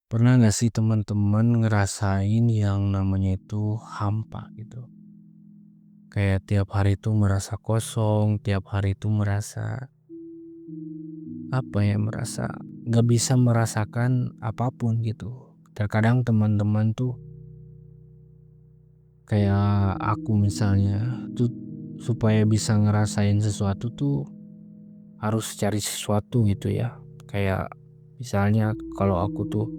Pernah nggak sih teman-teman ngerasain yang namanya itu hampa gitu? Kayak tiap hari itu merasa kosong, tiap hari itu merasa merasa nggak bisa merasakan apapun gitu. Terkadang teman-teman tuh kayak aku misalnya tuh supaya bisa ngerasain sesuatu tuh harus cari sesuatu gitu ya. Kayak misalnya kalau aku tuh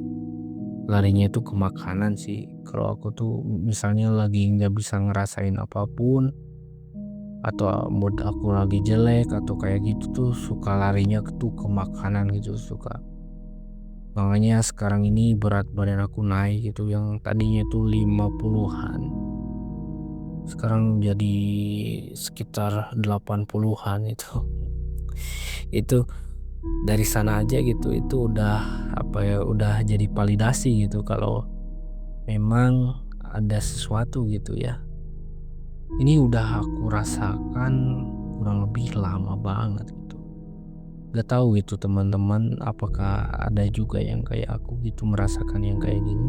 larinya itu ke makanan sih. Kalau aku tuh misalnya lagi nggak bisa ngerasain apapun atau mood aku lagi jelek atau kayak gitu tuh suka larinya tuh ke makanan gitu suka. Makanya sekarang ini berat badan aku naik gitu yang tadinya tuh 50-an. Sekarang jadi sekitar 80-an itu. Itu dari sana aja gitu itu udah udah jadi validasi gitu kalau memang ada sesuatu gitu ya. Ini udah aku rasakan kurang lebih lama banget gitu. Gak tahu gitu teman-teman apakah ada juga yang kayak aku gitu merasakan yang kayak gini.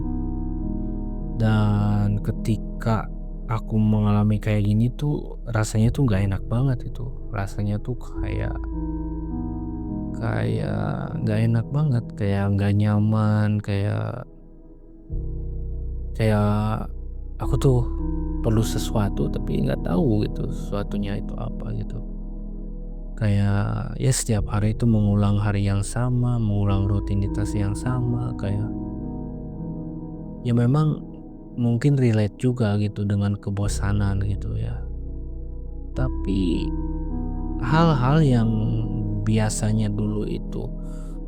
Dan ketika aku mengalami kayak gini tuh rasanya tuh gak enak banget itu. Rasanya tuh kayak kayak gak enak banget, kayak gak nyaman, kayak kayak aku tuh perlu sesuatu tapi nggak tahu gitu sesuatunya itu apa gitu. Kayak ya setiap hari itu mengulang hari yang sama, mengulang rutinitas yang sama, kayak ya memang mungkin relate juga gitu dengan kebosanan gitu ya. Tapi hal-hal yang biasanya dulu itu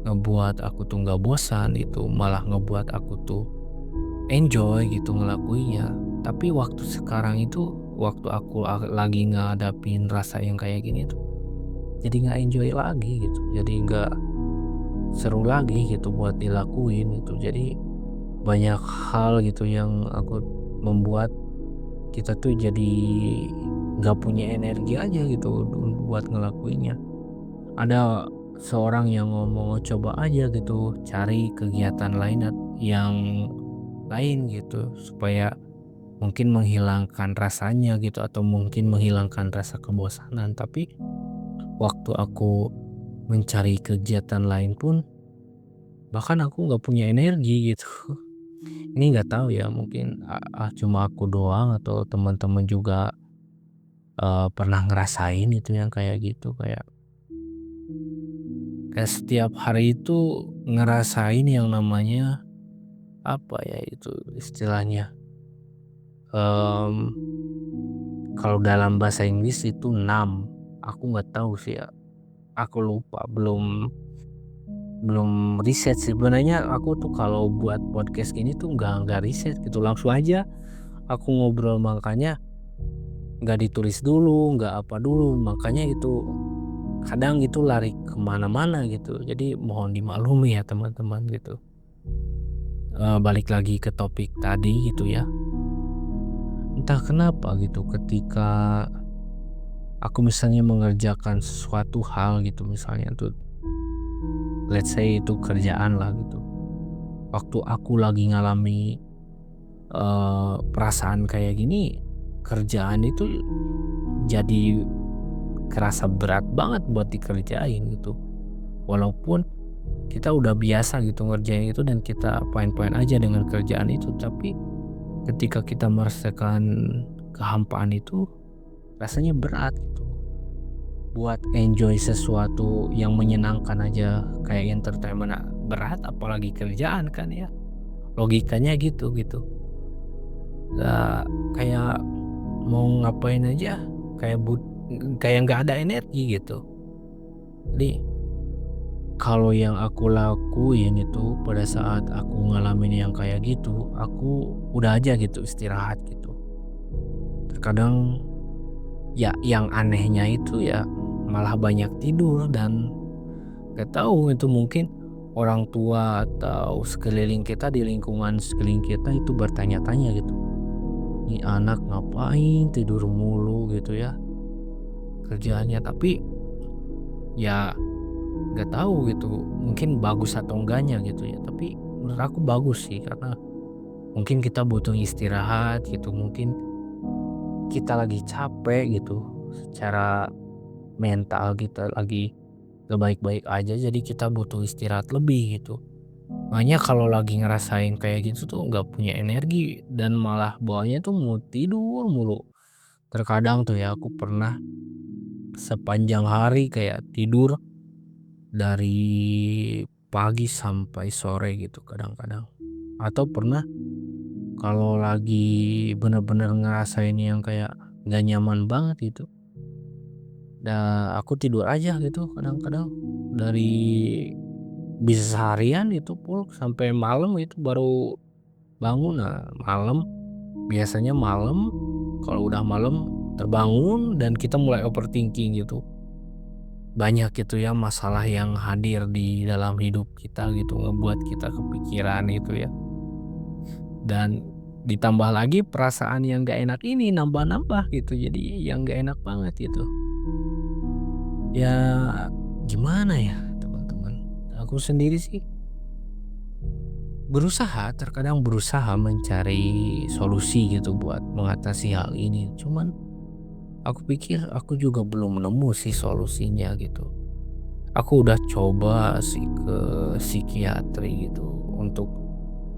ngebuat aku tuh nggak bosan itu malah ngebuat aku tuh enjoy gitu ngelakuinnya. Tapi waktu sekarang itu waktu aku lagi ngadapin rasa yang kayak gini tuh jadi nggak enjoy lagi gitu. Jadi nggak seru lagi gitu buat dilakuin gitu. Jadi banyak hal gitu yang aku membuat kita tuh jadi nggak punya energi aja gitu buat ngelakuinnya. Ada seorang yang ngomong coba aja gitu cari kegiatan lain yang lain gitu supaya mungkin menghilangkan rasanya gitu atau mungkin menghilangkan rasa kebosanan. Tapi waktu aku mencari kegiatan lain pun bahkan aku nggak punya energi gitu. Ini nggak tahu ya mungkin cuma aku doang atau teman-teman juga pernah ngerasain itu yang kayak gitu kayak setiap hari itu ngerasain yang namanya itu istilahnya em, kalau dalam bahasa Inggris itu aku nggak tahu sih ya, aku lupa, belum belum riset sih. Sebenarnya aku tuh kalau buat podcast gini tuh nggak riset gitu, langsung aja aku ngobrol, makanya nggak ditulis dulu, nggak apa dulu, makanya itu kadang itu lari kemana-mana gitu. Jadi mohon dimaklumi ya teman-teman gitu. Balik lagi ke topik tadi gitu ya. Entah kenapa gitu ketika aku misalnya mengerjakan sesuatu hal gitu misalnya tuh let's say itu kerjaan lah gitu. Waktu aku lagi ngalami perasaan kayak gini, kerjaan itu jadi kerasa berat banget buat dikerjain gitu. Walaupun kita udah biasa gitu ngerjain itu dan kita fine-fine aja dengan kerjaan itu, tapi ketika kita merasakan kehampaan itu rasanya berat gitu. Buat enjoy sesuatu yang menyenangkan aja kayak entertainment berat apalagi kerjaan kan ya. Logikanya gitu. Kayak mau ngapain aja kayak kayak nggak ada energi gitu. Jadi kalau yang aku lakuin itu pada saat aku ngalamin yang kayak gitu, aku udah aja gitu istirahat gitu. Terkadang ya yang anehnya itu ya malah banyak tidur dan gak tahu itu mungkin orang tua atau sekeliling kita di lingkungan sekeliling kita itu bertanya-tanya gitu. Ini anak ngapain tidur mulu gitu ya kerjaannya, tapi ya nggak tahu gitu mungkin bagus atau enggaknya gitu ya, tapi menurut menurut aku bagus sih, karena mungkin kita butuh istirahat gitu, mungkin kita lagi capek gitu, secara mental kita lagi gak baik-baik aja, jadi kita butuh istirahat lebih gitu. Makanya kalau lagi ngerasain kayak gitu tuh nggak punya energi dan malah bawaannya tuh mau tidur mulu. Terkadang tuh ya aku pernah sepanjang hari kayak tidur dari pagi sampai sore gitu kadang-kadang. Atau pernah kalau lagi bener-bener ngerasain yang kayak nggak nyaman banget gitu. Aku tidur aja gitu kadang-kadang dari bisa seharian itu full sampai malam itu baru bangun. Nah, biasanya malam kalau udah malam terbangun dan kita mulai overthinking gitu. Banyak gitu ya masalah yang hadir di dalam hidup kita gitu, ngebuat kita kepikiran itu ya. Dan ditambah lagi perasaan yang gak enak ini nambah-nambah gitu, jadi yang gak enak banget gitu. Ya gimana ya teman-teman, aku sendiri sih terkadang berusaha mencari solusi gitu buat mengatasi hal ini. Cuman aku pikir aku juga belum nemu sih solusinya gitu. Aku udah coba sih ke psikiatri gitu untuk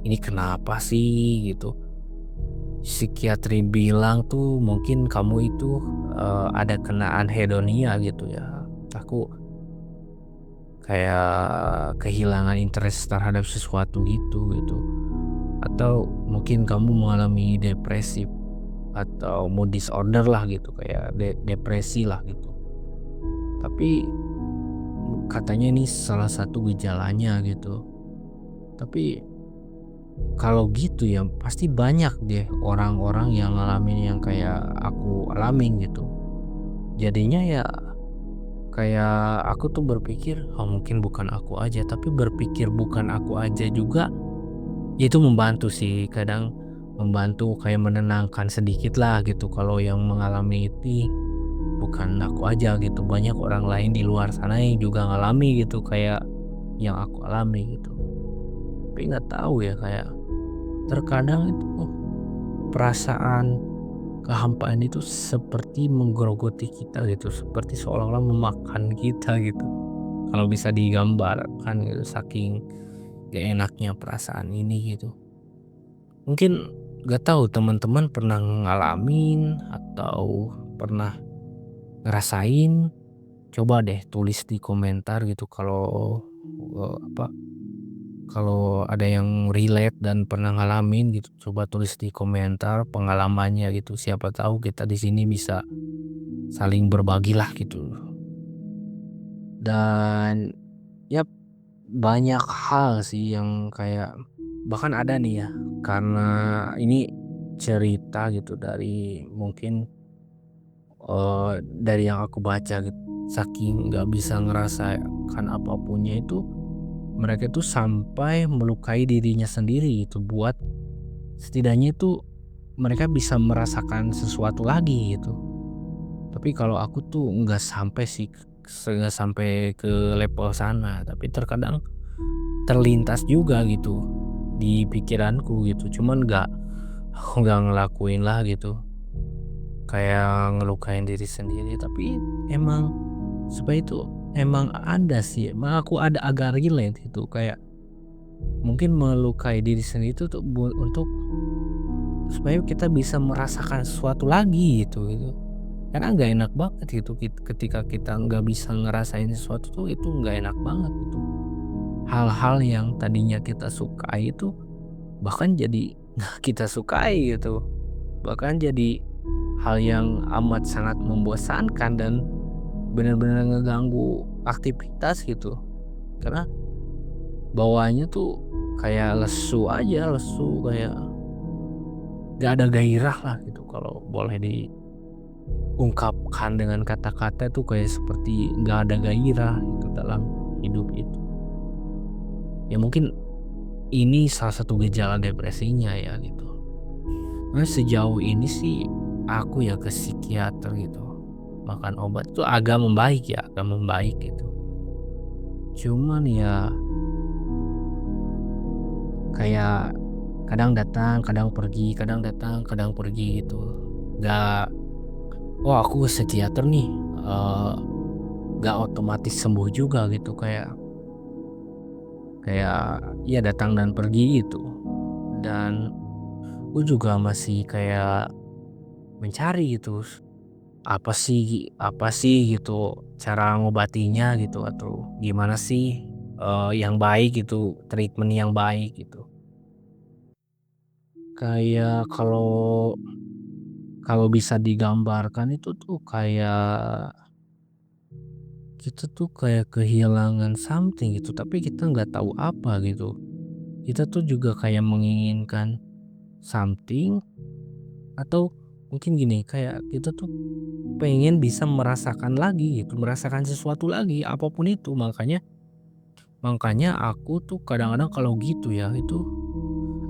ini kenapa sih gitu. Psikiatri bilang tuh mungkin kamu itu ada kenaan hedonia gitu ya. Aku kayak kehilangan interest terhadap sesuatu gitu. Atau mungkin kamu mengalami depresi atau mood disorder lah gitu, kayak depresi lah gitu. Tapi katanya ini salah satu gejalanya gitu. Tapi kalau gitu ya pasti banyak deh orang-orang yang ngalamin yang kayak aku alamin gitu. Jadinya ya kayak aku tuh berpikir, oh mungkin bukan aku aja, tapi berpikir bukan aku aja juga itu membantu sih, kadang membantu kayak menenangkan sedikit lah gitu kalau yang mengalami itu bukan aku aja gitu, banyak orang lain di luar sana yang juga ngalami gitu kayak yang aku alami gitu. Tapi nggak tahu ya, kayak terkadang itu perasaan kehampaan itu seperti menggerogoti kita gitu, seperti seolah-olah memakan kita gitu. Kalau bisa digambarkan gitu, saking gak enaknya perasaan ini gitu. Mungkin gak tahu teman-teman pernah ngalamin atau pernah ngerasain, coba deh tulis di komentar gitu kalau kalau ada yang relate dan pernah ngalamin gitu, coba tulis di komentar pengalamannya gitu. Siapa tahu kita di sini bisa saling berbagi lah gitu. Dan ya banyak hal sih yang kayak bahkan ada nih ya, karena ini cerita gitu dari mungkin dari yang aku baca gitu, saking nggak bisa ngerasakan apapunnya itu mereka tuh sampai melukai dirinya sendiri gitu buat setidaknya itu mereka bisa merasakan sesuatu lagi gitu. Tapi kalau aku tuh nggak sampai sih, nggak sampai ke level sana, tapi terkadang terlintas juga gitu di pikiranku gitu, cuman aku nggak ngelakuin lah gitu, kayak ngelukain diri sendiri. Tapi emang supaya itu emang ada sih, emang aku ada agak relate gitu, kayak mungkin melukai diri sendiri itu tuh untuk supaya kita bisa merasakan sesuatu lagi gitu. Karena nggak enak banget gitu ketika kita nggak bisa ngerasain sesuatu tuh, itu nggak enak banget gitu. Hal-hal yang tadinya kita sukai itu bahkan jadi nggak kita sukai gitu. Bahkan jadi hal yang amat sangat membosankan dan benar-benar ngeganggu aktivitas gitu. Karena bawaannya tuh kayak lesu aja, lesu kayak nggak ada gairah lah gitu, kalau boleh diungkapkan dengan kata-kata tuh kayak seperti nggak ada gairah itu dalam hidup itu. Ya mungkin ini salah satu gejala depresinya ya gitu. Nah sejauh ini sih aku ya ke psikiater gitu, makan obat tuh agak membaik gitu. Cuman ya Kayak kadang datang, kadang pergi, kadang datang, kadang pergi gitu. Nggak, "Oh aku ke psikiater nih," eee, nggak otomatis sembuh juga gitu, kayak kayak ya datang dan pergi gitu. Dan aku juga masih kayak mencari gitu, apa sih gitu cara ngobatinya gitu, atau gimana sih, yang baik gitu, treatment yang baik gitu. Kayak kalau kalau bisa digambarkan itu tuh kayak kita tuh kayak kehilangan something gitu, tapi kita nggak tahu apa gitu. Kita tuh juga kayak menginginkan something, atau mungkin gini, kayak kita tuh pengen bisa merasakan lagi gitu, merasakan sesuatu lagi, apapun itu. Makanya makanya aku tuh kadang-kadang kalau gitu ya, itu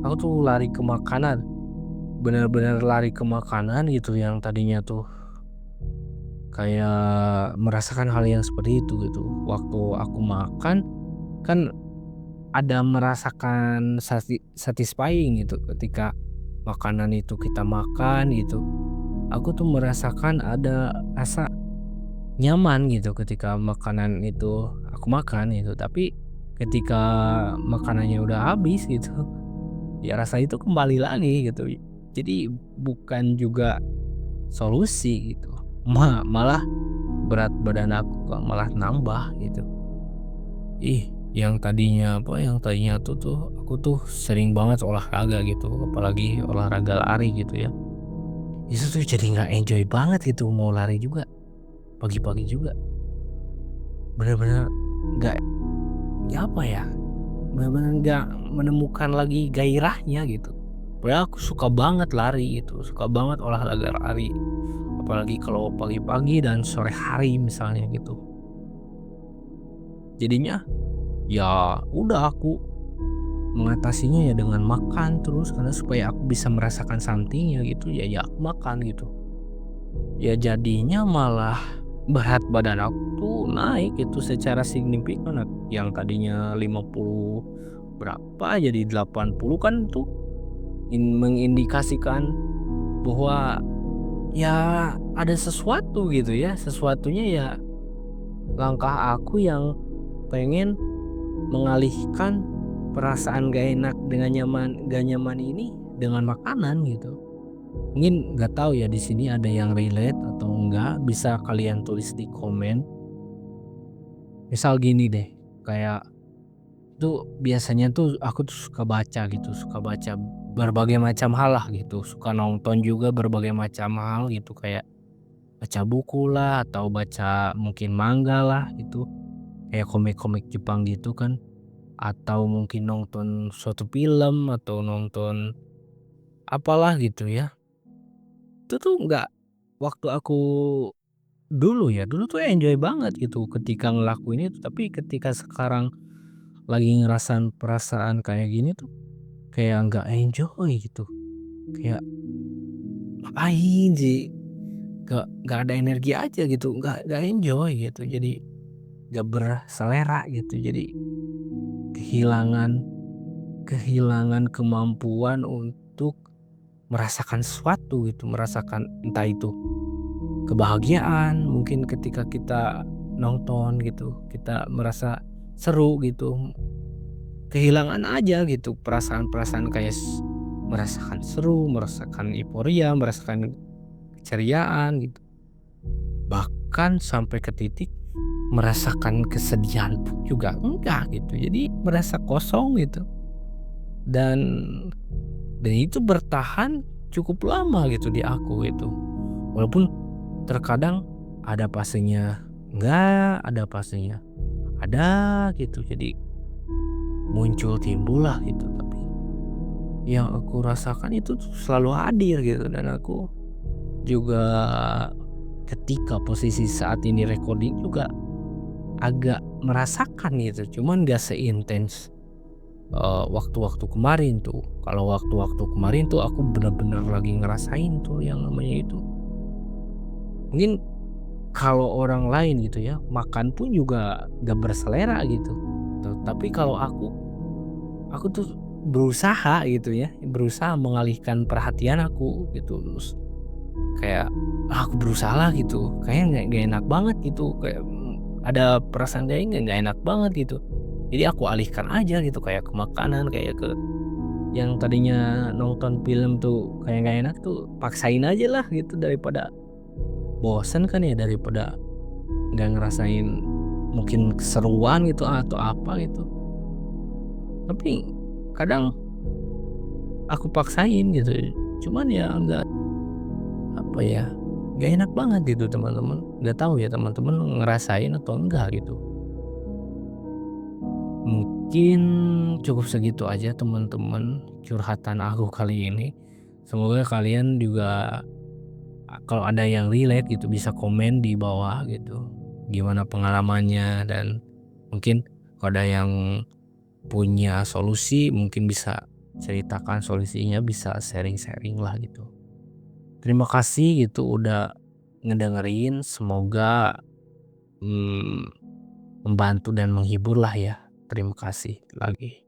aku tuh lari ke makanan, bener-bener lari ke makanan gitu, yang tadinya tuh kayak merasakan hal yang seperti itu gitu. Waktu aku makan kan ada merasakan satisfying gitu ketika makanan itu kita makan gitu. Aku tuh merasakan ada rasa nyaman gitu ketika makanan itu aku makan gitu. Tapi ketika makanannya udah habis gitu, ya rasa itu kembali lagi gitu. Jadi bukan juga solusi gitu. Malah berat badan aku kok malah nambah gitu. Yang tadinya tuh aku tuh sering banget olahraga gitu, apalagi olahraga lari gitu ya. Itu tuh jadi nggak enjoy banget gitu mau lari juga, pagi-pagi juga. Bener-bener nggak, ya apa ya, bener-bener nggak menemukan lagi gairahnya gitu. Padahal aku suka banget lari gitu, suka banget olahraga lari. Apalagi kalau pagi-pagi dan sore hari misalnya gitu. Jadinya ya udah aku mengatasinya ya dengan makan terus, karena supaya aku bisa merasakan something ya gitu, ya aku makan gitu. Ya jadinya malah berat badan aku tuh naik itu secara signifikan, yang tadinya 50 berapa jadi 80 kan tuh mengindikasikan bahwa ya ada sesuatu gitu ya, sesuatunya ya langkah aku yang pengen mengalihkan perasaan gak enak dengan gak nyaman ini dengan makanan gitu. Mungkin nggak tahu ya di sini ada yang relate atau enggak, bisa kalian tulis di komen. Misal gini deh, kayak tuh biasanya tuh aku tuh suka baca gitu, suka baca berbagai macam hal lah gitu, suka nonton juga berbagai macam hal gitu, kayak baca buku lah atau baca mungkin manga lah gitu, kayak komik-komik Jepang gitu kan, atau mungkin nonton suatu film atau nonton apalah gitu ya. Itu tuh nggak, waktu aku dulu tuh enjoy banget gitu ketika ngelakuin itu, tapi ketika sekarang lagi ngerasain perasaan kayak gini tuh kayak nggak enjoy gitu. Kayak ngapain sih, nggak ada energi aja gitu, nggak enjoy gitu. Jadi nggak berselera gitu. Jadi kehilangan kehilangan kemampuan untuk merasakan sesuatu gitu, merasakan entah itu kebahagiaan mungkin ketika kita nonton gitu, kita merasa seru gitu, kehilangan aja gitu perasaan-perasaan kayak merasakan seru, merasakan euforia, merasakan keceriaan gitu. Bahkan sampai ke titik merasakan kesedihan pun juga enggak gitu. Jadi merasa kosong gitu. Dan itu bertahan cukup lama gitu di aku gitu. Walaupun terkadang ada fasenya enggak, ada fasenya ada gitu. Jadi muncul timbul lah gitu, tapi yang aku rasakan itu tuh selalu hadir gitu. Dan aku juga ketika posisi saat ini recording juga agak merasakan gitu, cuman gak seintens waktu-waktu kemarin tuh. Kalau waktu-waktu kemarin tuh aku bener-bener lagi ngerasain tuh yang namanya itu. Mungkin kalau orang lain gitu ya, makan pun juga gak berselera gitu. Tuh, tapi kalau aku tuh berusaha gitu ya, berusaha mengalihkan perhatian aku gitu. Terus kayak, aku berusaha lah gitu, kayaknya nggak enak banget gitu, kayak, ada perasaan kayaknya nggak enak banget gitu. Jadi aku alihkan aja gitu, kayak ke makanan, kayak ke yang tadinya nonton film tuh kayak nggak enak tuh, paksain aja lah gitu, daripada bosen kan ya, daripada nggak ngerasain mungkin keseruan gitu atau apa gitu. Tapi kadang aku paksain gitu, cuman ya nggak, apa ya, nggak enak banget gitu teman-teman. Nggak tahu ya teman-teman ngerasain atau enggak gitu. Mungkin cukup segitu aja teman-teman curhatan aku kali ini. Semoga kalian juga, kalau ada yang relate gitu bisa komen di bawah gitu. Gimana pengalamannya, dan mungkin kalau ada yang punya solusi mungkin bisa ceritakan solusinya, bisa sharing-sharing lah gitu. Terima kasih gitu udah ngedengerin, semoga mmm, membantu dan menghibur lah ya. Terima kasih lagi.